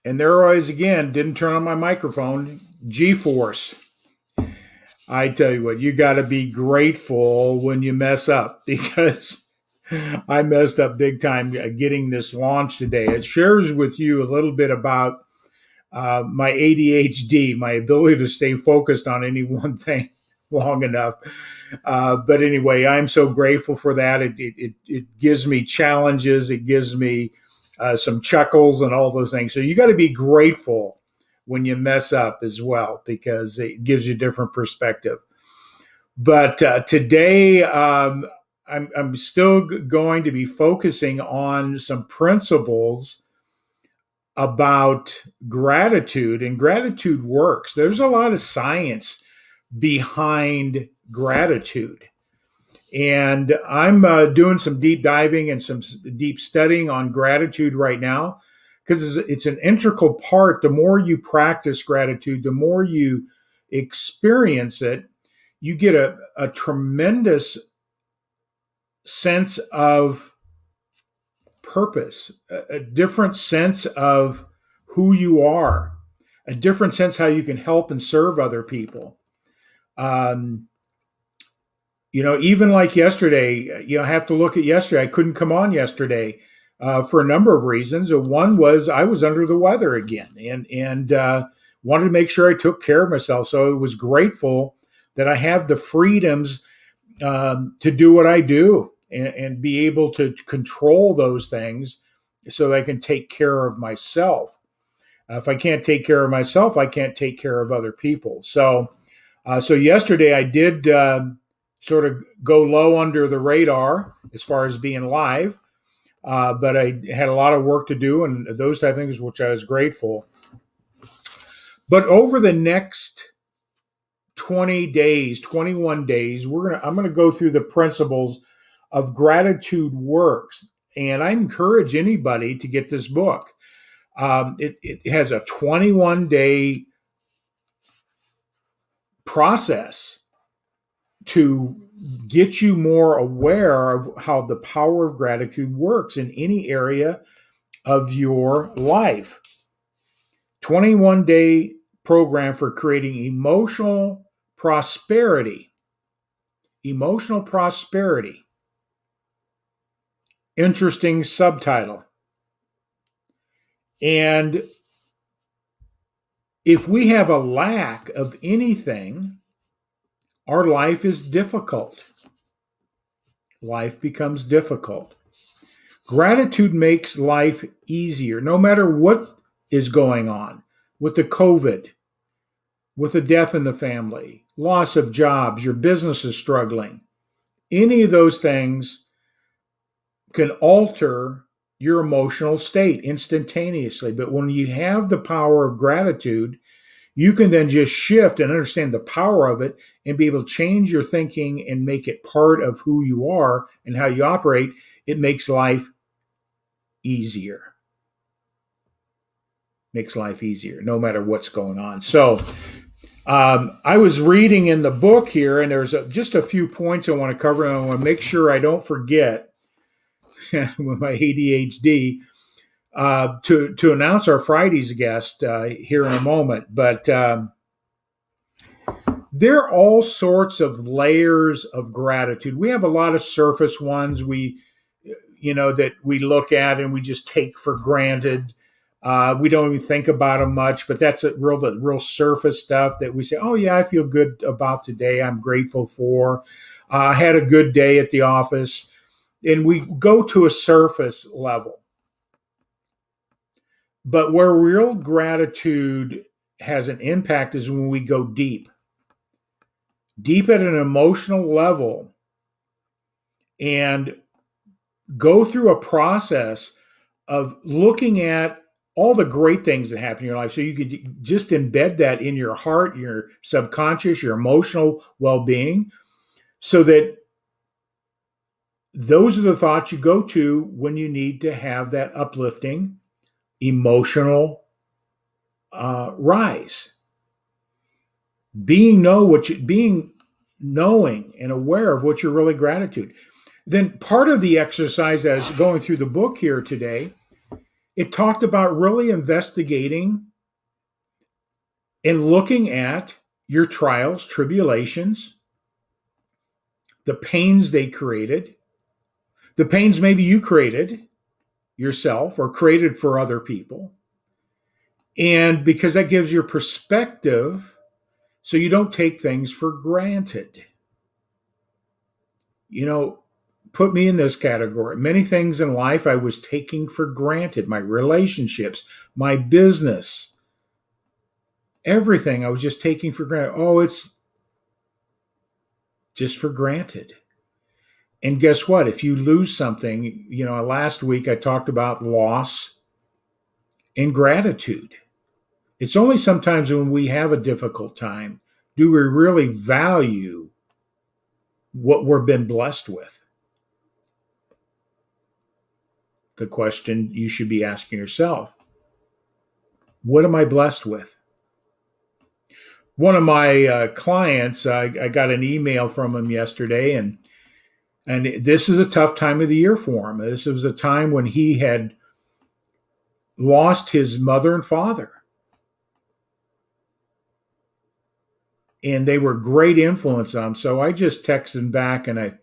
And there I was again, didn't turn on my microphone. G-force. I tell you what, you got to be grateful when you mess up because I messed up big time getting this launch today. It shares with you a little bit about my ADHD, my ability to stay focused on any one thing long enough. But anyway, I'm so grateful for that. It gives me challenges. It gives me some chuckles and all those things. So you got to be grateful when you mess up as well, because it gives you a different perspective. But today, I'm still going to be focusing on some principles about gratitude, and gratitude works. There's a lot of science behind gratitude. And I'm doing some deep diving and some deep studying on gratitude right now because it's an integral part. The more you practice gratitude, the more you experience it, you get a tremendous sense of purpose, a different sense of who you are, a different sense how you can help and serve other people. Um, Even like yesterday, I have to look at yesterday. I couldn't come on yesterday for a number of reasons. One was I was under the weather again, and wanted to make sure I took care of myself. So I was grateful that I have the freedoms to do what I do and be able to control those things so that I can take care of myself. If I can't take care of myself, I can't take care of other people. So yesterday I did sort of go low under the radar as far as being live, but I had a lot of work to do and those type of things, which I was grateful. But over the next 20 days, 21 days, I'm going to go through the principles of gratitude works. And I encourage anybody to get this book. It has a 21-day process to get you more aware of how the power of gratitude works in any area of your life. 21-day program for creating emotional prosperity. Emotional prosperity. Interesting subtitle. And if we have a lack of anything, our life is difficult. Life becomes difficult. Gratitude makes life easier, no matter what is going on with the COVID, with a death in the family, loss of jobs, your business is struggling. Any of those things can alter your emotional state instantaneously. But when you have the power of gratitude, you can then just shift and understand the power of it and be able to change your thinking and make it part of who you are and how you operate. It makes life easier. Makes life easier, no matter what's going on. So I was reading in the book here, and there's just a few points I want to cover, and I want to make sure I don't forget with my ADHD to announce our Friday's guest here in a moment. But there are all sorts of layers of gratitude. We have a lot of surface ones that we look at and we just take for granted. We don't even think about them much, but that's the real surface stuff that we say, oh yeah, I feel good about today. I'm grateful for. I had a good day at the office. And we go to a surface level. But where real gratitude has an impact is when we go deep at an emotional level and go through a process of looking at all the great things that happen in your life. So you could just embed that in your heart, your subconscious, your emotional well-being, so that those are the thoughts you go to when you need to have that uplifting emotional rise. Being knowing and aware of what you're really gratitude. Then part of the exercise as going through the book here today It talked about really investigating and looking at your trials, tribulations, the pains they created, the pains maybe you created yourself or created for other people. And because that gives your perspective, so you don't take things for granted. You know, put me in this category. Many things in life I was taking for granted, my relationships, my business, everything I was just taking for granted. Oh, it's just for granted. And guess what? If you lose something, last week I talked about loss and gratitude. It's only sometimes when we have a difficult time do we really value what we've been blessed with. The question you should be asking yourself, what am I blessed with? One of my clients, I got an email from him yesterday, and this is a tough time of the year for him. This was a time when he had lost his mother and father. And they were great influence on him. So I just texted him back and I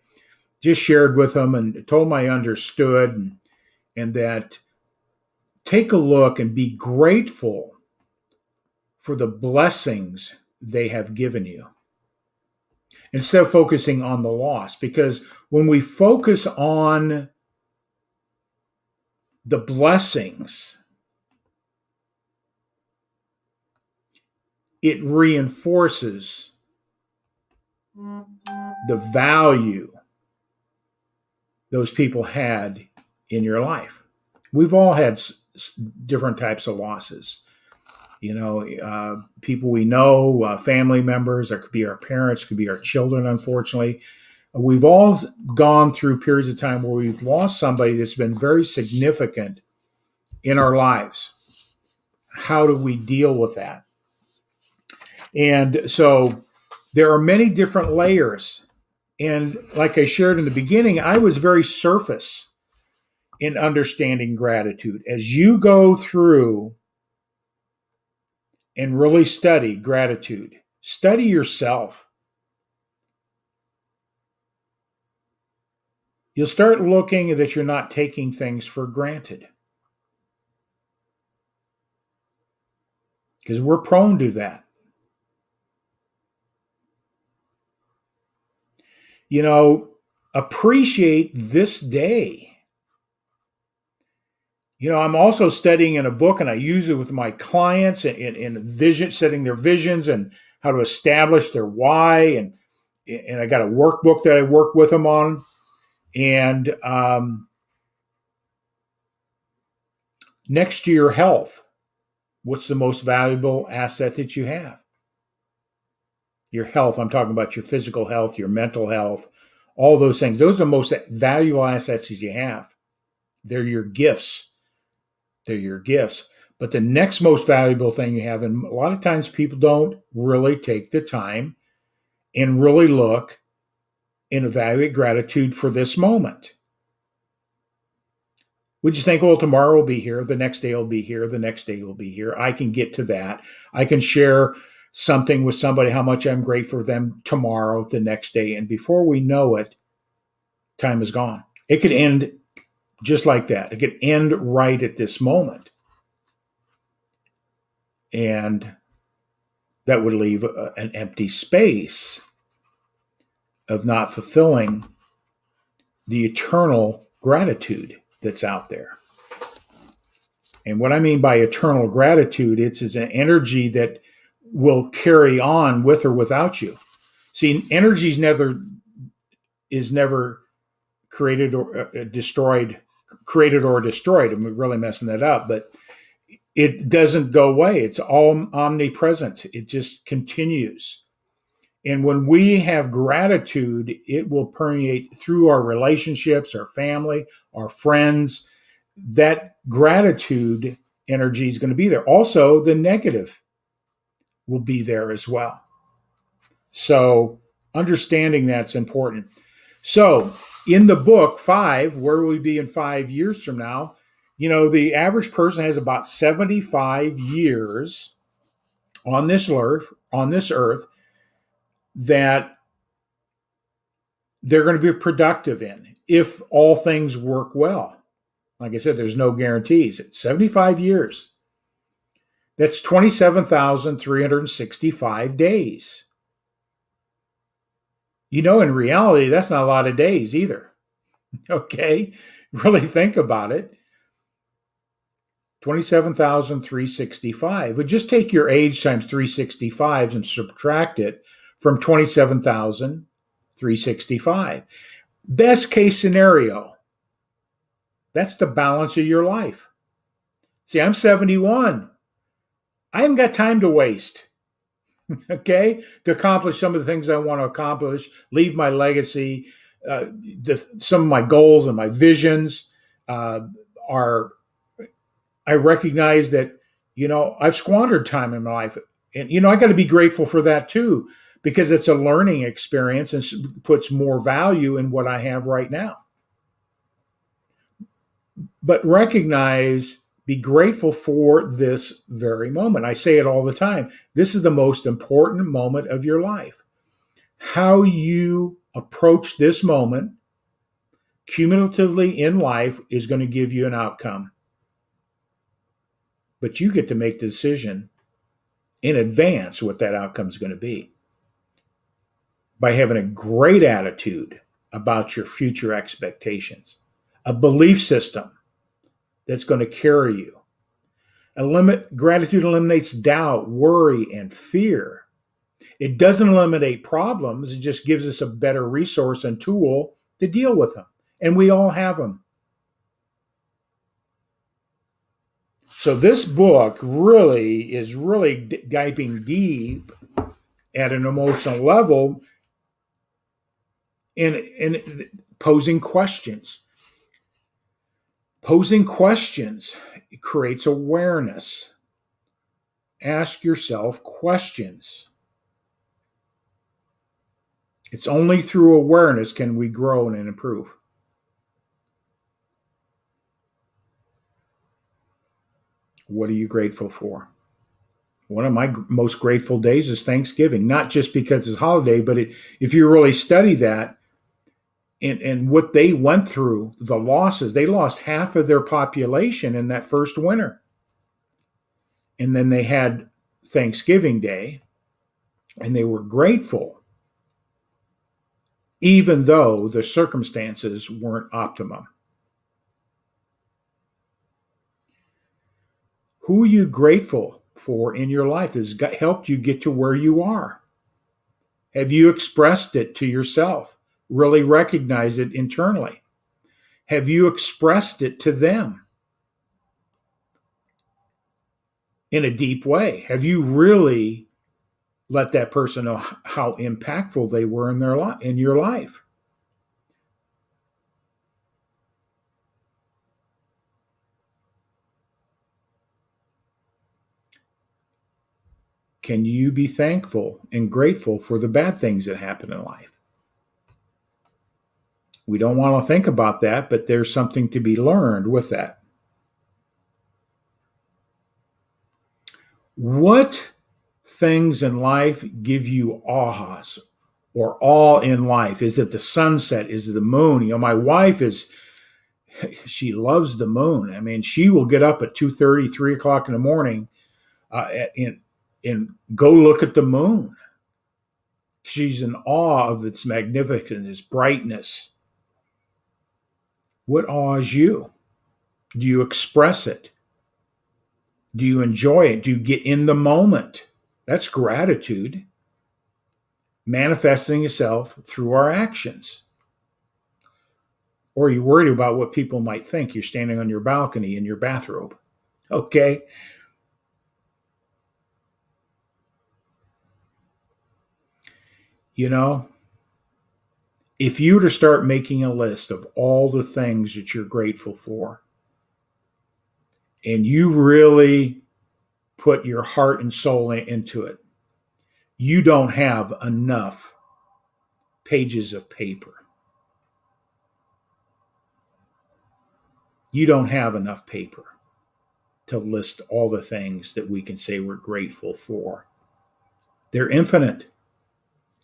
just shared with him and told him I understood and that take a look and be grateful for the blessings they have given you instead of focusing on the loss. Because when we focus on the blessings, it reinforces the value those people had in your life. We've all had different types of losses. People we know, family members, or it could be our parents, could be our children, unfortunately. We've all gone through periods of time where we've lost somebody that's been very significant in our lives. How do we deal with that? And so there are many different layers. And like I shared in the beginning, I was very surface in understanding gratitude. As you go through and really study gratitude, study yourself. You'll start looking that you're not taking things for granted. Because we're prone to that. Appreciate this day. I'm also studying in a book, and I use it with my clients in vision, setting their visions and how to establish their why. And I got a workbook that I work with them on. And next to your health, what's the most valuable asset that you have? Your health. I'm talking about your physical health, your mental health, all those things. Those are the most valuable assets that you have. They're your gifts. They're your gifts. But the next most valuable thing you have, and a lot of times people don't really take the time and really look and evaluate gratitude for this moment. We just think, well, tomorrow will be here. The next day will be here. The next day will be here. I can get to that. I can share something with somebody, how much I'm grateful for them tomorrow, the next day. And before we know it, time is gone. It could end just like that. It could end right at this moment. And that would leave an empty space of not fulfilling the eternal gratitude that's out there. And what I mean by eternal gratitude, it's an energy that will carry on with or without you. See, energy is never created or destroyed. I'm really messing that up, but it doesn't go away. It's all omnipresent. It just continues. And when we have gratitude, it will permeate through our relationships, our family, our friends. That gratitude energy is going to be there. Also, the negative will be there as well. So understanding that's important. So in the book, 5, where will we be in 5 years from now? The average person has about 75 years on this earth that they're going to be productive in if all things work well. Like I said, there's no guarantees. It's 75 years. That's 27,365 days. In reality, that's not a lot of days either. Okay? Really think about it. 27,365. But just take your age times 365 and subtract it from 27,365. Best case scenario, that's the balance of your life. See, I'm 71. I haven't got time to waste, okay, to accomplish some of the things I want to accomplish, leave my legacy. Some of my goals and my visions are, I recognize that, I've squandered time in my life. And, I got to be grateful for that too, because it's a learning experience and puts more value in what I have right now. But be grateful for this very moment. I say it all the time. This is the most important moment of your life. How you approach this moment cumulatively in life is going to give you an outcome. But you get to make the decision in advance what that outcome is going to be by having a great attitude about your future expectations, a belief system that's going to carry you. Gratitude eliminates doubt, worry, and fear. It doesn't eliminate problems. It just gives us a better resource and tool to deal with them. And we all have them. So this book is diving deep at an emotional level and posing questions. Posing questions creates awareness. Ask yourself questions. It's only through awareness can we grow and improve. What are you grateful for? One of my most grateful days is Thanksgiving, not just because it's a holiday, but if you really study that and what they went through, the losses, they lost half of their population in that first winter. And then they had Thanksgiving Day, and they were grateful, even though the circumstances weren't optimum. Who are you grateful for in your life that has helped you get to where you are? Have you expressed it to yourself? Really recognize it internally? Have you expressed it to them in a deep way? Have you really let that person know how impactful they were in your life? Can you be thankful and grateful for the bad things that happen in life? We don't want to think about that, but there's something to be learned with that. What things in life give you ahas or awe in life? Is it the sunset? Is it the moon? My wife she loves the moon. I mean, she will get up at 2:30, 3 o'clock in the morning and go look at the moon. She's in awe of its magnificence, its brightness. What awes you? Do you express it? Do you enjoy it? Do you get in the moment? That's gratitude manifesting itself through our actions. Or are you worried about what people might think? You're standing on your balcony in your bathrobe. Okay. If you were to start making a list of all the things that you're grateful for, and you really put your heart and soul into it, you don't have enough pages of paper. You don't have enough paper to list all the things that we can say we're grateful for. They're infinite,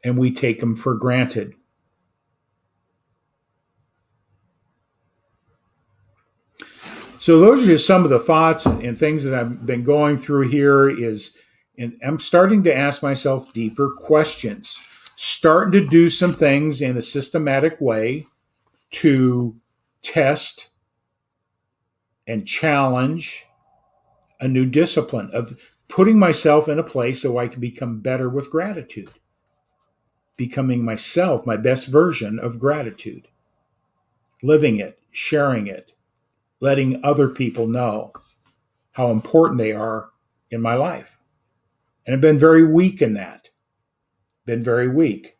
and we take them for granted. So those are just some of the thoughts and things that I've been going through here and I'm starting to ask myself deeper questions, starting to do some things in a systematic way to test and challenge a new discipline of putting myself in a place so I can become better with gratitude, becoming myself, my best version of gratitude, living it, sharing it, letting other people know how important they are in my life. And I've been very weak in that. Been very weak.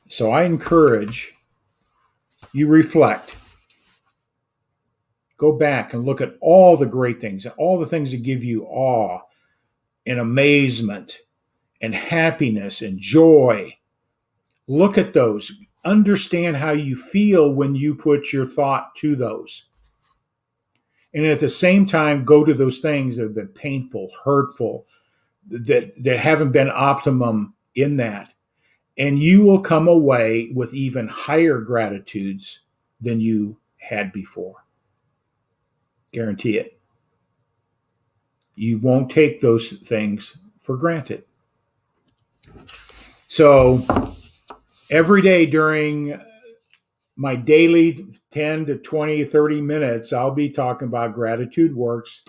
So I encourage you reflect. Go back and look at all the great things, all the things that give you awe and amazement and happiness and joy. Look at those. Understand how you feel when you put your thought to those. And at the same time, go to those things that have been painful, hurtful, that haven't been optimum in that. And you will come away with even higher gratitudes than you had before. Guarantee it. You won't take those things for granted. So every day during my daily 10 to 20, 30 minutes, I'll be talking about Gratitude Works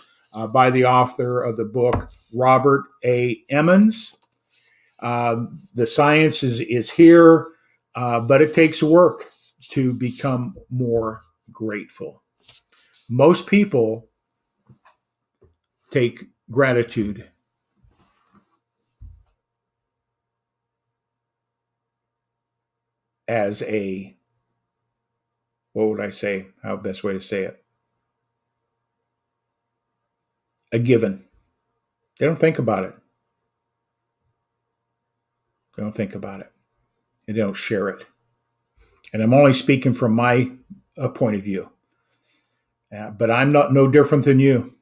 by the author of the book, Robert A. Emmons. The science is here, but it takes work to become more grateful. Most people take gratitude as a, what would I say? How best way to say it? A given. They don't think about it. They don't think about it. And they don't share it. And I'm only speaking from my point of view. But I'm not no different than you.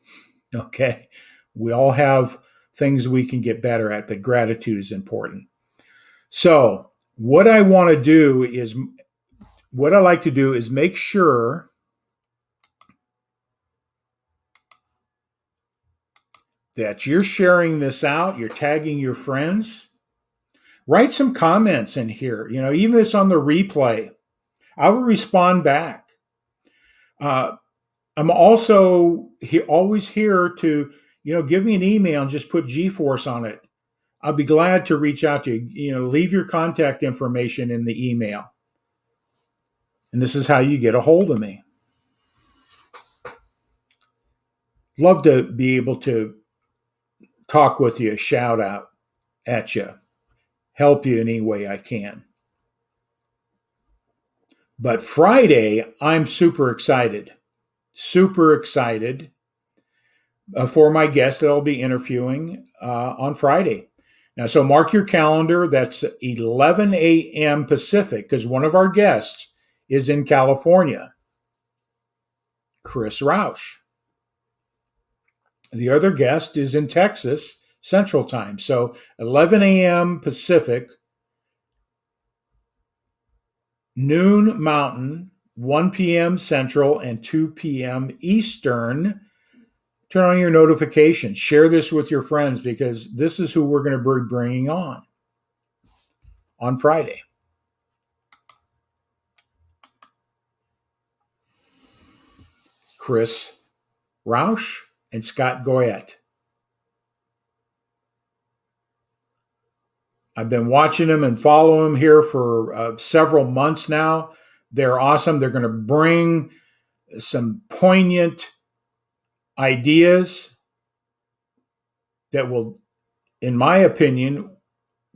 Okay. We all have things we can get better at, but gratitude is important. So what I want to do is, what I like to do is make sure that you're sharing this out, you're tagging your friends. Write some comments in here. Even if it's on the replay, I will respond back. I'm also always here to, give me an email and just put G-Force on it. I'll be glad to reach out to you. Leave your contact information in the email. And this is how you get a hold of me. Love to be able to talk with you, shout out at you, help you in any way I can. But Friday, I'm super excited for my guest that I'll be interviewing on Friday. Now, so mark your calendar. That's 11 a.m. Pacific, because one of our guests is in California, Chris Roush. The other guest is in Texas, Central Time. So 11 a.m. Pacific, noon Mountain, 1 p.m. Central, and 2 p.m. Eastern. Turn on your notifications. Share this with your friends, because this is who we're going to be bringing on Friday. Chris Roush and Scott Goyette. I've been watching them and following them here for several months now. They're awesome. They're going to bring some poignant ideas that will, in my opinion,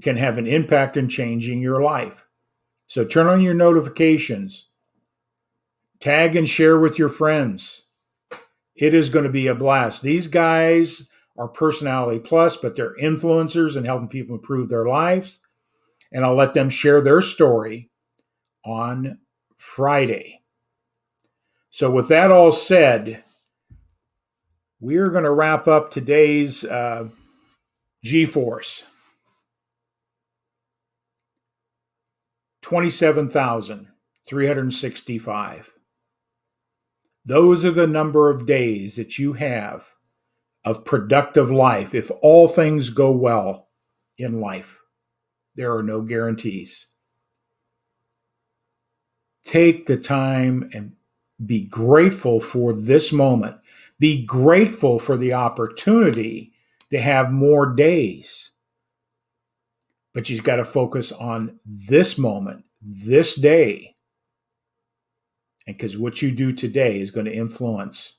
can have an impact in changing your life. So turn on your notifications. Tag and share with your friends. It is going to be a blast. These guys are Personality Plus, but they're influencers and helping people improve their lives. And I'll let them share their story on Friday. So with that all said, we're going to wrap up today's G-Force. 27,365. Those are the number of days that you have of productive life if all things go well in life. There are no guarantees. Take the time and be grateful for this moment. Be grateful for the opportunity to have more days. But you've got to focus on this moment, this day. And because what you do today is going to influence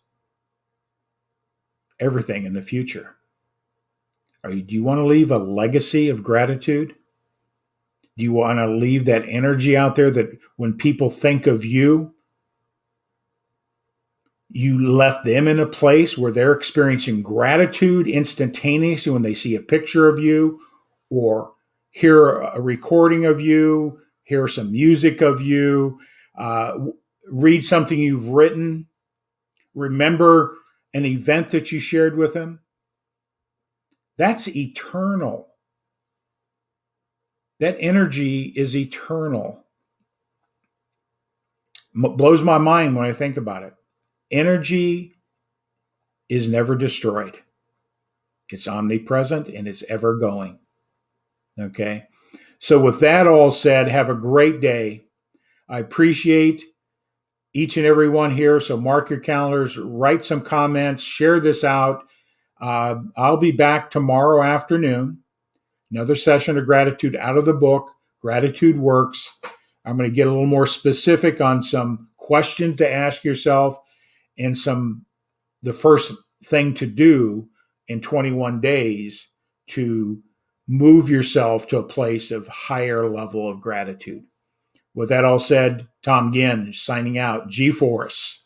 everything in the future. Do you want to leave a legacy of gratitude? Do you want to leave that energy out there that when people think of you, you left them in a place where they're experiencing gratitude instantaneously when they see a picture of you or hear a recording of you, hear some music of you, read something you've written, remember an event that you shared with them? That's eternal. That energy is eternal. Blows my mind when I think about it. Energy is never destroyed. It's omnipresent and it's ever going. Okay. So with that all said, have a great day. I appreciate each and every one here. So mark your calendars, write some comments, share this out. I'll be back tomorrow afternoon. Another session of gratitude out of the book, Gratitude Works. I'm going to get a little more specific on some questions to ask yourself and the first thing to do in 21 days to move yourself to a place of higher level of gratitude. With that all said, Tom Ginn signing out. G-Force.